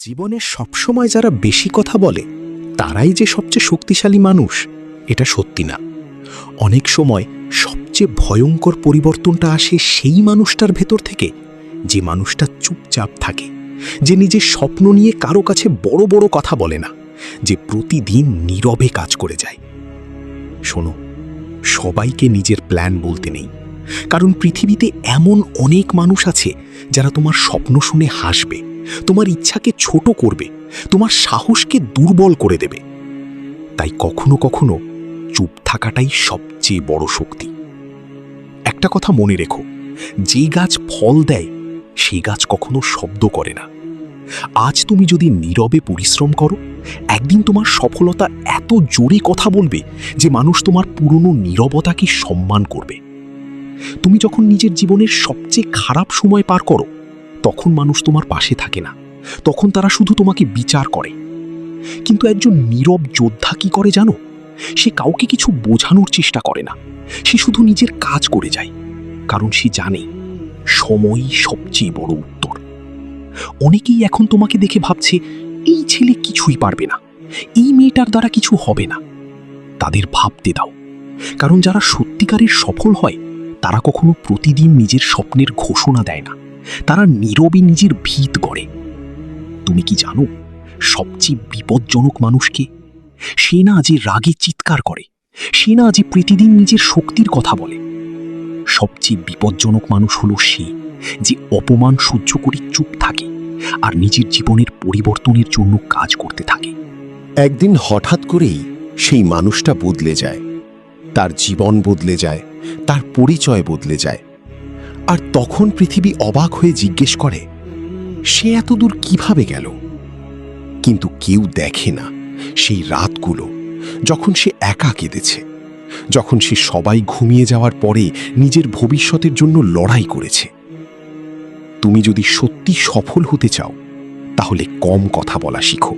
জীবনে সবসময় যারা বেশি কথা বলে তারাই যে সবচেয়ে শক্তিশালী মানুষ এটা সত্যি না। অনেক সময় সবচেয়ে ভয়ঙ্কর পরিবর্তনটা আসে সেই মানুষটার ভেতর থেকে যে মানুষটা চুপচাপ থাকে, যে নিজের স্বপ্ন নিয়ে কারো কাছে বড় বড় কথা বলে না, যে প্রতিদিন নীরবে কাজ করে যায়। শোনো, সবাইকে নিজের প্ল্যান বলতে নেই, কারণ পৃথিবীতে এমন অনেক মানুষ আছে যারা তোমার স্বপ্ন শুনে হাসবে, তোমার ইচ্ছাকে ছোট করবে, তোমার সাহসকে দুর্বল করে দেবে। তাই কখনো কখনো চুপ থাকাটাই সবচেয়ে বড় শক্তি। একটা কথা মনে রেখো, যে গাছ ফল দেয় সেই গাছ কখনো শব্দ করে না। আজ তুমি যদি নীরবে পরিশ্রম করো, একদিন তোমার সফলতা এত জোরে কথা বলবে যে মানুষ তোমার পুরনো নীরবতাকে সম্মান করবে। তুমি যখন নিজের জীবনের সবচেয়ে খারাপ সময় পার করো, তখন মানুষ তোমার পাশে থাকে না, তখন তারা শুধু তোমাকে বিচার করে। কিন্তু একজন নীরব যোদ্ধা কি করে জানো? সে কাউকে কিছু বোঝানোর চেষ্টা করে না, সে শুধু নিজের কাজ করে যায়, কারণ সে জানে সময়ই সবচেয়ে বড় উত্তর। অনেকেই এখন তোমাকে দেখে ভাবছে, এই ছেলে কিছুই পারবে না, এই মেয়েটার দ্বারা কিছু হবে না। তাদের ভাবতে দাও, কারণ যারা সত্যিকারের সফল হয় তারা কখনো প্রতিদিন নিজের স্বপ্নের ঘোষণা দেয় না, তারা নীরবে নিজের ভিত গড়ে। তুমি কি জানো সবচেয়ে বিপজ্জনক মানুষকে? সে না যে রাগে চিৎকার করে, সে না যে প্রতিদিন নিজের শক্তির কথা বলে। সবচেয়ে বিপজ্জনক মানুষ হলো সে যে অপমান সহ্য করে চুপ থাকে আর নিজের জীবনের পরিবর্তনের জন্য কাজ করতে থাকে। একদিন হঠাৎ করেই সেই মানুষটা বদলে যায়, তার জীবন বদলে যায়, তার পরিচয় বদলে যায়। আর তখন পৃথিবী অবাক হয়ে জিজ্ঞেস করে, সে এত দূর কিভাবে গেল? কিন্তু কেউ দেখে না সেই রাতগুলো যখন সে একা কেঁদেছে, যখন সে সবাই ঘুমিয়ে যাওয়ার পরে নিজের ভবিষ্যতের জন্য লড়াই করেছে। তুমি যদি সত্যি সফল হতে চাও, তাহলে কম কথা বলা শিখো,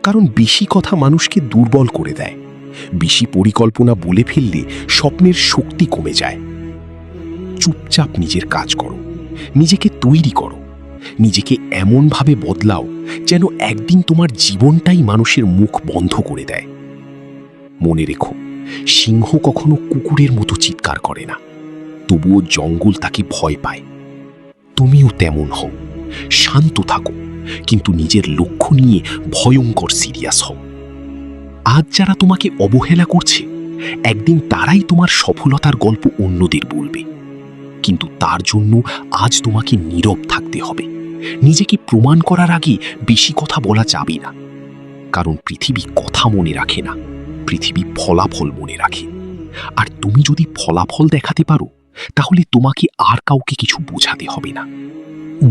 কারণ বেশি কথা মানুষকে দুর্বল করে দেয়। বেশি পরিকল্পনা বলে ফেললে স্বপ্নের শক্তি কমে যায়। চুপচাপ নিজের কাজ করো, নিজেকে তৈরি করো, নিজেকে এমনভাবে বদলাও যেন একদিন তোমার জীবনটাই মানুষের মুখ বন্ধ করে দেয়। মনে রেখো, সিংহ কখনো কুকুরের মতো চিৎকার করে না, তবুও জঙ্গল তাকে ভয় পায়। তুমিও তেমন হও, শান্ত থাকো, কিন্তু নিজের লক্ষ্য নিয়ে ভয়ঙ্কর সিরিয়াস হও। আজ যারা তোমাকে অবহেলা করছে, একদিন তারাই তোমার সফলতার গল্প অন্যদের বলবে। কিন্তু তার জন্য আজ তোমাকে নীরব থাকতে হবে। নিজেকে প্রমাণ করার আগে বেশি কথা বলা যাবে না, কারণ পৃথিবী কথা মনে রাখে না, পৃথিবী ফলাফল মনে রাখে। আর তুমি যদি ফলাফল দেখাতে পারো, তাহলে তোমাকে আর কাউকে কিছু বোঝাতে হবে না।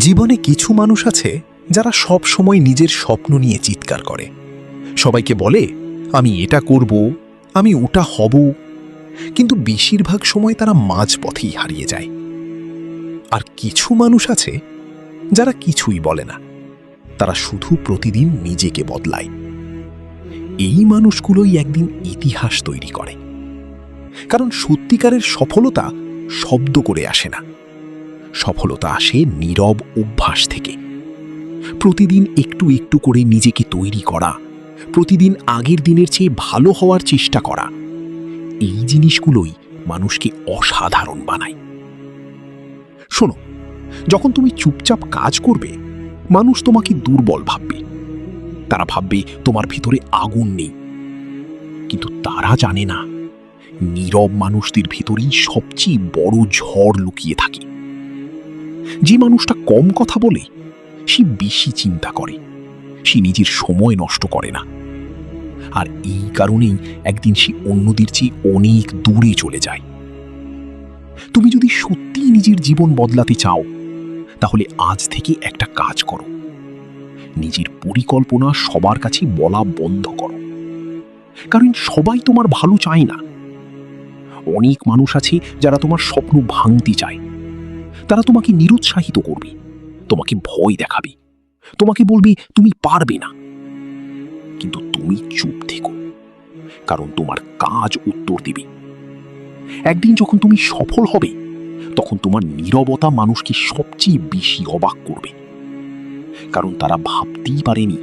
জীবনে কিছু মানুষ আছে যারা সব সময় নিজের স্বপ্ন নিয়ে চিৎকার করে, সবাইকে বলে আমি এটা করব, আমি ওটা হব, কিন্তু বেশিরভাগ সময় তারা মাঝপথেই হারিয়ে যায়। আর কিছু মানুষ আছে যারা কিছুই বলে না, তারা শুধু প্রতিদিন নিজেকে বদলায়। এই মানুষগুলোই একদিন ইতিহাস তৈরি করে, কারণ সত্যিকারের সফলতা শব্দ করে আসে না, সফলতা আসে নীরব অভ্যাস থেকে। প্রতিদিন একটু একটু করে নিজেকে তৈরি করা, প্রতিদিন আগের দিনের চেয়ে ভালো হওয়ার চেষ্টা করা, এই জিনিসগুলোই মানুষকে অসাধারণ বানায়। শোনো, যখন তুমি চুপচাপ কাজ করবে, মানুষ তোমাকে দুর্বল ভাববে, তারা ভাববে তোমার ভিতরে আগুন নেই। কিন্তু তারা জানে না, নীরব মানুষদের ভিতরেই সবচেয়ে বড় ঝড় লুকিয়ে থাকে। যে মানুষটা কম কথা বলে, সে বেশি চিন্তা করে, সে নিজের সময় নষ্ট করে না। আর এই কারণেই একদিন সে অন্যদের চেয়ে অনেক দূরে চলে যায়। তুমি যদি সত্যিই নিজের জীবন বদলাতে চাও, তাহলে আজ থেকে একটা কাজ করো, নিজের পরিকল্পনা সবার কাছে বলা বন্ধ করো, কারণ সবাই তোমার ভালো চায় না। অনেক মানুষ আছে যারা তোমার স্বপ্ন ভাঙতে চায়, তারা তোমাকে নিরুৎসাহিত করবে, তোমাকে ভয় দেখাবে, তোমাকে বলবে তুমি পারবে না। কিন্তু তুমি চুপ থেকো, কারণ তোমার কাজ উত্তর দেবে। একদিন যখন তুমি সফল হবে, তখন তোমার নীরবতা মানুষকে সবচেয়ে বেশি অবাক করবে। কারণ তারা ভাবতেই পারেনি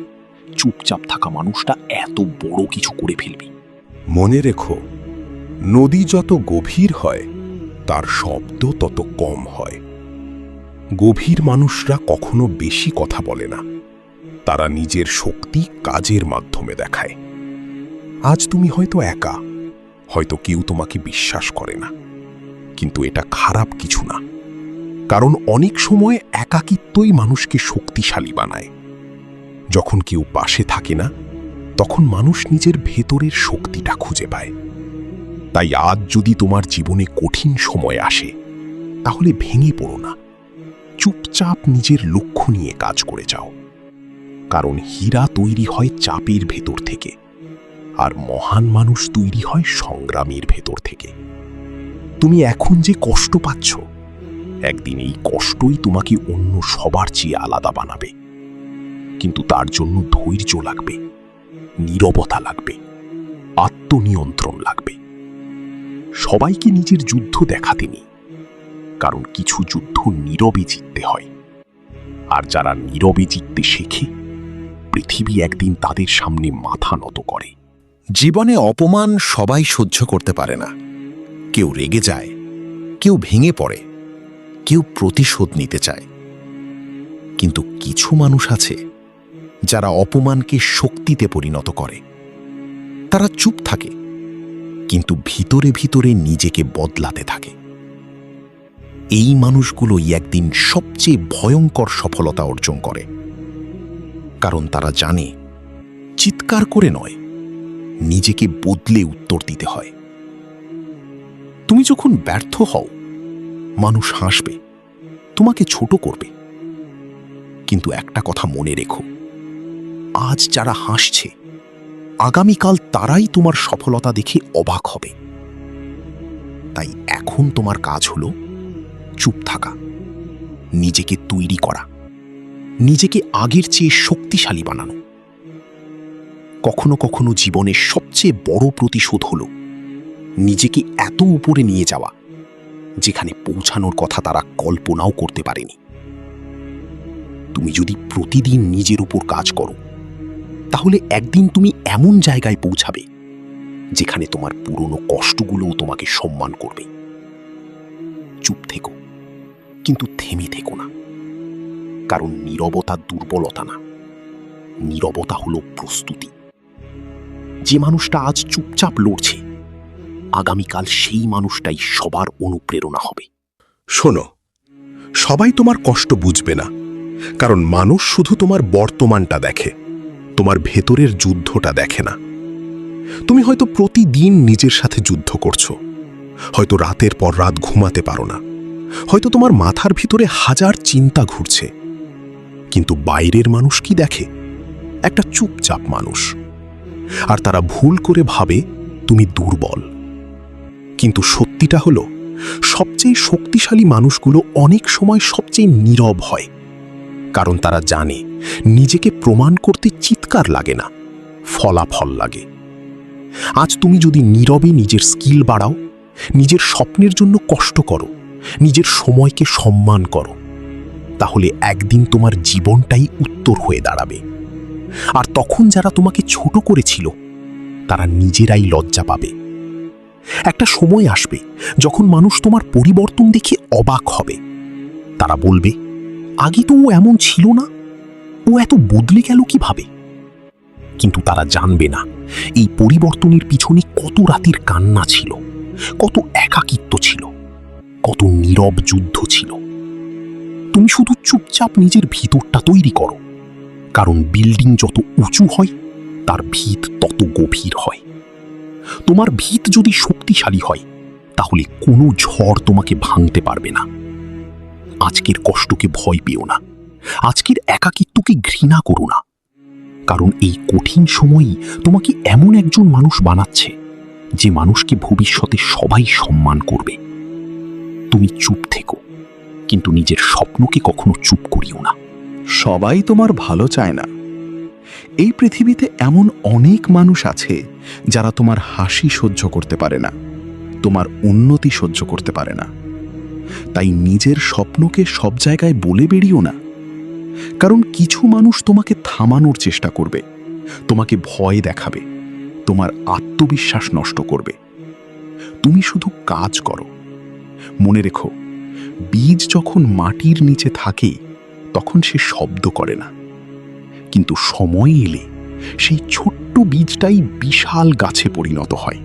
চুপচাপ থাকা মানুষটা এত বড় কিছু করে ফেলবে। মনে রেখো, নদী যত গভীর হয় তার শব্দ তত কম হয়। গভীর মানুষরা কখনো বেশি কথা বলে না, তারা নিজের শক্তি কাজের মাধ্যমে দেখায়। আজ তুমি হয়তো একা, হয়তো কেউ তোমাকে বিশ্বাস করে না, কিন্তু এটা খারাপ কিছু না, কারণ অনেক সময় একাকিত্বই মানুষকে শক্তিশালী বানায়। যখন কেউ পাশে থাকে না, তখন মানুষ নিজের ভেতরের শক্তিটা খুঁজে পায়। তাই আজ যদি তোমার জীবনে কঠিন সময় আসে, তাহলে ভেঙে পড়ো না, চুপচাপ নিজের লক্ষ্য নিয়ে কাজ করে যাও। কারণ হীরা তৈরি হয় চাপের ভেতর থেকে, আর মহান মানুষ তৈরি হয় সংগ্রামের ভেতর থেকে। তুমি এখন যে কষ্ট পাচ্ছ, একদিন এই কষ্টই তোমাকে অন্য সবার চেয়ে আলাদা বানাবে। কিন্তু তার জন্য ধৈর্য লাগবে, নীরবতা লাগবে, আত্মনিয়ন্ত্রণ লাগবে। সবাইকে নিজের যুদ্ধ দেখাতে নেই, কারণ কিছু যুদ্ধ নীরবে জিততে হয়। আর যারা নীরবে জিততে শেখে, পৃথিবী একদিন তাদের সামনে মাথা নত করে। জীবনে অপমান সবাই সহ্য করতে পারে না। কেউ রেগে যায়, কেউ ভেঙে পড়ে, কেউ প্রতিশোধ নিতে চায়। কিন্তু কিছু মানুষ আছে যারা অপমানকে শক্তিতে পরিণত করে। তারা চুপ থাকে, কিন্তু ভিতরে ভিতরে নিজেকে বদলাতে থাকে। এই মানুষগুলোই একদিন সবচেয়ে ভয়ঙ্কর সফলতা অর্জন করে, কারণ তারা জানে চিৎকার করে নয়, নিজেকে বদলে উত্তর দিতে হয়। তুমি যখন ব্যর্থ হও, মানুষ হাসবে, তোমাকে ছোট করবে। কিন্তু একটা কথা মনে রেখো, আজ যারা হাসছে, আগামীকাল তারাই তোমার সফলতা দেখে অবাক হবে। তাই এখন তোমার কাজ হলো চুপ থাকা, নিজেকে তৈরি করা, নিজেকে আগের চেয়ে শক্তিশালী বানানো। কখনো কখনো জীবনের সবচেয়ে বড় প্রতিশোধ হলো নিজেকে এত উপরে নিয়ে যাওয়া, যেখানে পৌঁছানোর কথা তারা কল্পনাও করতে পারেনি। তুমি যদি প্রতিদিন নিজের উপর কাজ করো, তাহলে একদিন তুমি এমন জায়গায় পৌঁছাবে যেখানে তোমার পুরনো কষ্টগুলোও তোমাকে সম্মান করবে। চুপ থেকো, কিন্তু থেমে থেকো না, কারণ নীরবতা দুর্বলতা না, নীরবতা হলো প্রস্তুতি। যে মানুষটা আজ চুপচাপ লড়ছে, আগামীকাল সেই মানুষটাই সবার অনুপ্রেরণা হবে। শোনো, সবাই তোমার কষ্ট বুঝবে না, কারণ মানুষ শুধু তোমার বর্তমানটা দেখে, তোমার ভেতরের যুদ্ধটা দেখে না। তুমি হয়তো প্রতিদিন নিজের সাথে যুদ্ধ করছো, হয়তো রাতের পর রাত ঘুমাতে পারো না, হয়তো তোমার মাথার ভিতরে হাজার চিন্তা ঘুরছে। কিন্তু বাইরের মানুষ কি দেখে? একটা চুপচাপ মানুষ। আর তারা ভুল করে ভাবে তুমি দুর্বল। কিন্তু সত্যিটা হলো, সবচেয়ে শক্তিশালী মানুষগুলো অনেক সময় সবচেয়ে নীরব হয়, কারণ তারা জানে নিজেকে প্রমাণ করতে চিৎকার লাগে না, ফলাফল লাগে। আজ তুমি যদি নীরবে নিজের স্কিল বাড়াও, নিজের স্বপ্নের জন্য কষ্ট করো, নিজের সময়কে সম্মান করো, তাহলে একদিন তোমার জীবনটাই উত্তর হয়ে দাঁড়াবে। আর তখন যারা তোমাকে ছোট করেছিল, তারা নিজেরাই লজ্জা পাবে। একটা সময় আসবে যখন মানুষ তোমার পরিবর্তন দেখে অবাক হবে। তারা বলবে, আগে তো ও এমন ছিল না, ও এত বদলে গেল কিভাবে? কিন্তু তারা জানবে না এই পরিবর্তনের পিছনে কত রাতের কান্না ছিল, কত একাকিত্ব ছিল, কত নীরব যুদ্ধ ছিল। তুমি শুধু চুপচাপ নিজের ভিতরটা তৈরি করো, কারণ বিল্ডিং যত উঁচু হয়, তার ভিত তত গভীর হয়। তোমার ভিত যদি শক্তিশালী হয়, তাহলে কোনো ঝড় তোমাকে ভাঙতে পারবে না। আজকের কষ্টকে ভয় পেও না, আজকের একাকিত্বকে ঘৃণা করো না, কারণ এই কঠিন সময়ই তোমাকে এমন একজন মানুষ বানাচ্ছে, যে মানুষকে ভবিষ্যতে সবাই সম্মান করবে। তুমি চুপ থেকো, কিন্তু নিজের স্বপ্নকে কখনো চুপ করিও না। সবাই তোমার ভালো চায় না। এই পৃথিবীতে এমন অনেক মানুষ আছে যারা তোমার হাসি সহ্য করতে পারে না, তোমার উন্নতি সহ্য করতে পারে না। তাই নিজের স্বপ্নকে সব জায়গায় বলে বেরিও না, কারণ কিছু মানুষ তোমাকে থামানোর চেষ্টা করবে, তোমাকে ভয় দেখাবে, তোমার আত্মবিশ্বাস নষ্ট করবে। তুমি শুধু কাজ করো। মনে রেখো, বীজ যখন মাটির নিচে থাকে তখন সে শব্দ করে না, কিন্তু সময় এলে সেই ছোট্ট বীজটাই বিশাল গাছে পরিণত হয়।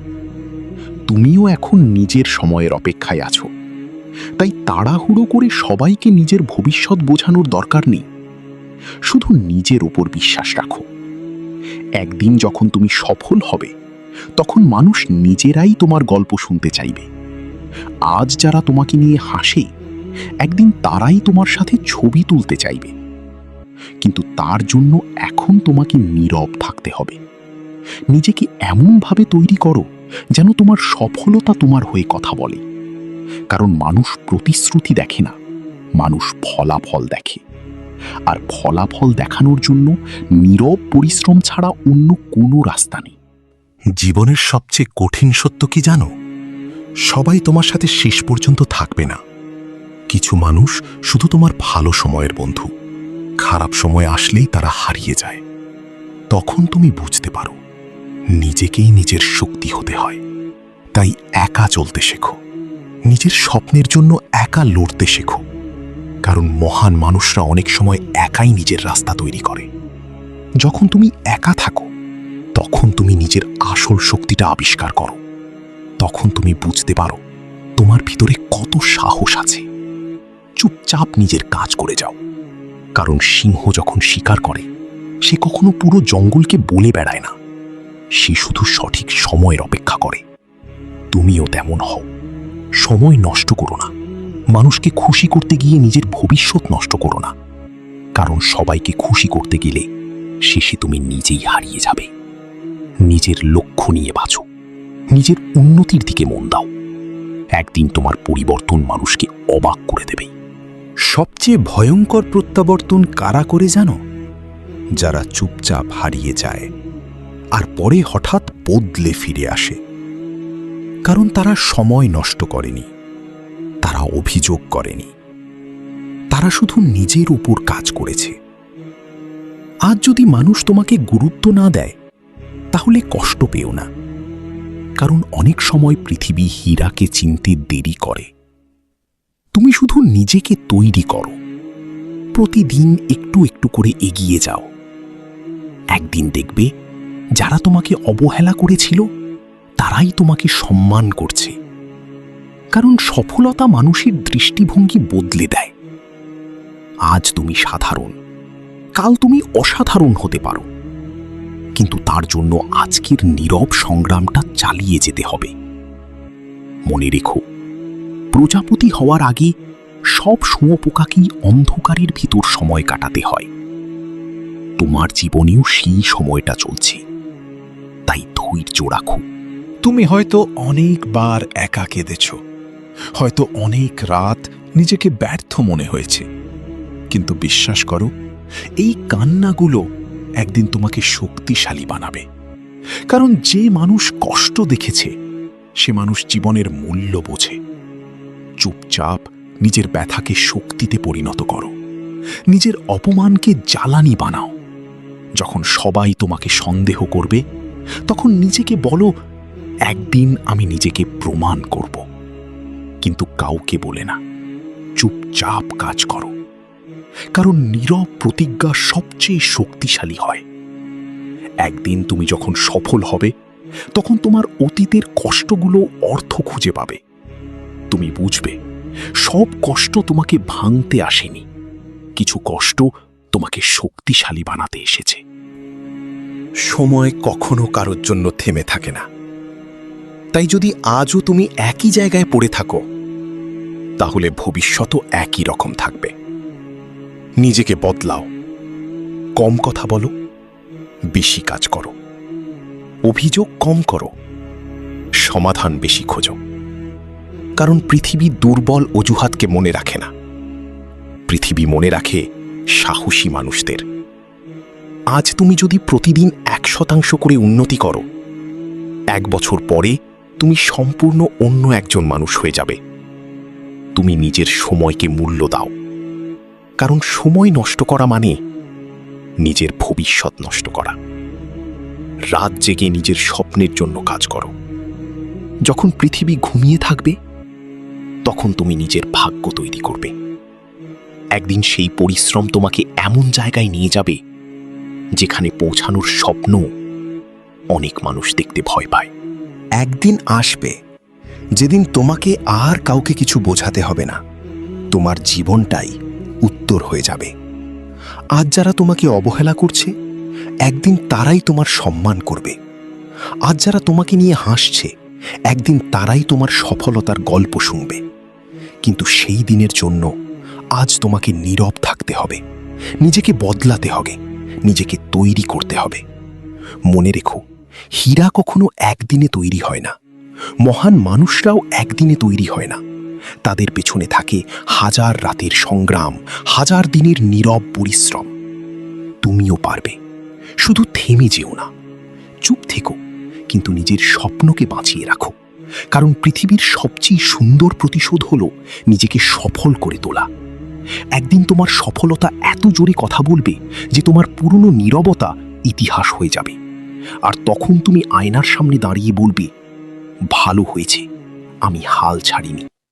তুমিও এখন নিজের সময়ের অপেক্ষায় আছো, তাই তাড়াহুড়ো করে সবাইকে নিজের ভবিষ্যৎ বোঝানোর দরকার নেই। শুধু নিজের উপর বিশ্বাস রাখো। একদিন যখন তুমি সফল হবে, তখন মানুষ নিজেরাই তোমার গল্প শুনতে চাইবে। আজ যারা তোমাকে নিয়ে হাসে, একদিন তারাই তোমার সাথে ছবি তুলতে চাইবে। কিন্তু তার জন্য এখন তোমাকে নীরব থাকতে হবে। নিজেকে এমনভাবে তৈরি করো যেন তোমার সফলতা তোমার হয়ে কথা বলে। কারণ মানুষ প্রতিশ্রুতি দেখে না, মানুষ ফলাফল দেখে। আর ফলাফল দেখানোর জন্য নীরব পরিশ্রম ছাড়া অন্য কোনো রাস্তা নেই। জীবনের সবচেয়ে কঠিন সত্য কি জানো? সবাই তোমার সাথে শেষ পর্যন্ত থাকবে না। কিছু মানুষ শুধু তোমার ভালো সময়ের বন্ধু, খারাপ সময় আসলেই তারা হারিয়ে যায়। তখন তুমি বুঝতে পারো নিজেকেই নিজের শক্তি হতে হয়। তাই একা চলতে শেখো, নিজের স্বপ্নের জন্য একা লড়তে শেখো। কারণ মহান মানুষরা অনেক সময় একাই নিজের রাস্তা তৈরি করে। যখন তুমি একা থাকো, তখন তুমি নিজের আসল শক্তিটা আবিষ্কার করো। তখন তুমি বুঝতে পারো তোমার ভিতরে কত সাহস আছে। চুপচাপ নিজের কাজ করে যাও। কারণ সিংহ যখন শিকার করে, সে কখনো পুরো জঙ্গলকে বলে বেড়ায় না, সে শুধু সঠিক সময়ের অপেক্ষা করে। তুমিও তেমন হও। সময় নষ্ট করো না। মানুষকে খুশি করতে গিয়ে নিজের ভবিষ্যৎ নষ্ট করো না। কারণ সবাইকে খুশি করতে গেলে শেষে তুমি নিজেই হারিয়ে যাবে। নিজের লক্ষ্য নিয়ে বাঁচো, নিজের উন্নতির দিকে মন দাও। একদিন তোমার পরিবর্তন মানুষকে অবাক করে দেবে। সবচেয়ে ভয়ঙ্কর প্রত্যাবর্তন কারা করে জানো? যারা চুপচাপ হারিয়ে যায় আর পরে হঠাৎ বদলে ফিরে আসে। কারণ তারা সময় নষ্ট করেনি, তারা অভিযোগ করেনি, তারা শুধু নিজের উপর কাজ করেছে। আজ যদি মানুষ তোমাকে গুরুত্ব না দেয়, তাহলে কষ্ট পেও না। কারণ অনেক সময় পৃথিবী হীরাকে চিনতে দেরি করে। তুমি শুধু নিজেকে তৈরি করো, প্রতিদিন একটু একটু করে এগিয়ে যাও। একদিন দেখবে যারা তোমাকে অবহেলা করেছিল, তারাই তোমাকে সম্মান করছে। কারণ সফলতা মানুষের দৃষ্টিভঙ্গি বদলে দেয়। আজ তুমি সাধারণ, কাল তুমি অসাধারণ হতে পারো। কিন্তু তার জন্য আজকের নীরব সংগ্রামটা চালিয়ে যেতে হবে। মনে রেখো, প্রজাপতি হওয়ার আগে সব শুঁয়োপোকাকেই অন্ধকারের ভিতর সময় কাটাতে হয়। তোমার জীবনেও সেই সময়টা চলছে, তাই ধৈর্য রাখো। তুমি হয়তো অনেকবার একা কেঁদেছ, হয়তো অনেক রাত নিজেকে ব্যর্থ মনে হয়েছে। কিন্তু বিশ্বাস করো, এই কান্নাগুলো একদিন তোমাকে শক্তিশালী বানাবে। কারণ যে মানুষ কষ্ট দেখেছে, সে মানুষ জীবনের মূল্য বোঝে। চুপচাপ নিজের ব্যথাকে শক্তিতে পরিণত করো, নিজের অপমানকে জ্বালানি বানাও। যখন সবাই তোমাকে সন্দেহ করবে, তখন নিজেকে বলো, একদিন আমি নিজেকে প্রমাণ করব। কিন্তু কাউকে বলে না, চুপচাপ কাজ করো। কারণ নীরব প্রতিজ্ঞা সবচেয়ে শক্তিশালী হয়। একদিন তুমি যখন সফল হবে, তখন তোমার অতীতের কষ্টগুলো অর্থ খুঁজে পাবে। তুমি বুঝবে, সব কষ্ট তোমাকে ভাঙতে আসেনি, কিছু কষ্ট তোমাকে শক্তিশালী বানাতে এসেছে। সময় কখনো কারোর জন্য থেমে থাকে না। তাই যদি আজও তুমি একই জায়গায় পড়ে থাকো, তাহলে ভবিষ্যতও একই রকম থাকবে। নিজেকে বদলাও, কম কথা বলো, বেশি কাজ করো, অভিযোগ কম করো, সমাধান বেশি খোঁজো। কারণ পৃথিবী দুর্বল অজুহাতকে মনে রাখে না, পৃথিবী মনে রাখে সাহসী মানুষদের। আজ তুমি যদি প্রতিদিন 1% করে উন্নতি করো, 1 বছর পরে তুমি সম্পূর্ণ অন্য একজন মানুষ হয়ে যাবে। তুমি নিজের সময়কে মূল্য দাও, কারণ সময় নষ্ট করা মানে নিজের ভবিষ্যৎ নষ্ট করা। রাত জেগে নিজের স্বপ্নের জন্য কাজ করো। যখন পৃথিবী ঘুমিয়ে থাকবে তখন তুমি নিজের ভাগ্য তৈরি করবে। একদিন সেই পরিশ্রম তোমাকে এমন জায়গায় নিয়ে যাবে যেখানে পৌঁছানোর স্বপ্ন অনেক মানুষ দেখতে ভয় পায়। একদিন আসবে যেদিন তোমাকে আর কাউকে কিছু বোঝাতে হবে না, তোমার জীবনটাই উত্তর হয়ে যাবে। আজ যারা তোমাকে অবহেলা করছে, একদিন তারাই তোমার সম্মান করবে। আজ যারা তোমাকে নিয়ে হাসছে, একদিন তারাই তোমার সফলতার গল্প শুনবে। কিন্তু সেই দিনের জন্য আজ তোমাকে নীরব থাকতে হবে, নিজেকে বদলাতে হবে, নিজেকে তৈরি করতে হবে। মনে রেখো, হীরা কখনো একদিনে তৈরি হয় না, মহান মানুষরাও একদিনে তৈরি হয় না। তাদের পেছনে থাকে হাজার রাতের সংগ্রাম, হাজার দিনের নীরব পরিশ্রম। তুমিও পারবে, শুধু থেমে যেও না। চুপ থেকো, কিন্তু নিজের স্বপ্নকে বাঁচিয়ে রাখো। কারণ পৃথিবীর সবচেয়ে সুন্দর প্রতিশোধ হলো নিজেকে সফল করে তোলা। একদিন তোমার সফলতা এত জোরে কথা বলবে যে তোমার পুরনো নীরবতা ইতিহাস হয়ে যাবে। আর তখন তুমি আয়নার সামনে দাঁড়িয়ে বলবে, ভালো হয়েছে, আমি হাল ছাড়িনি।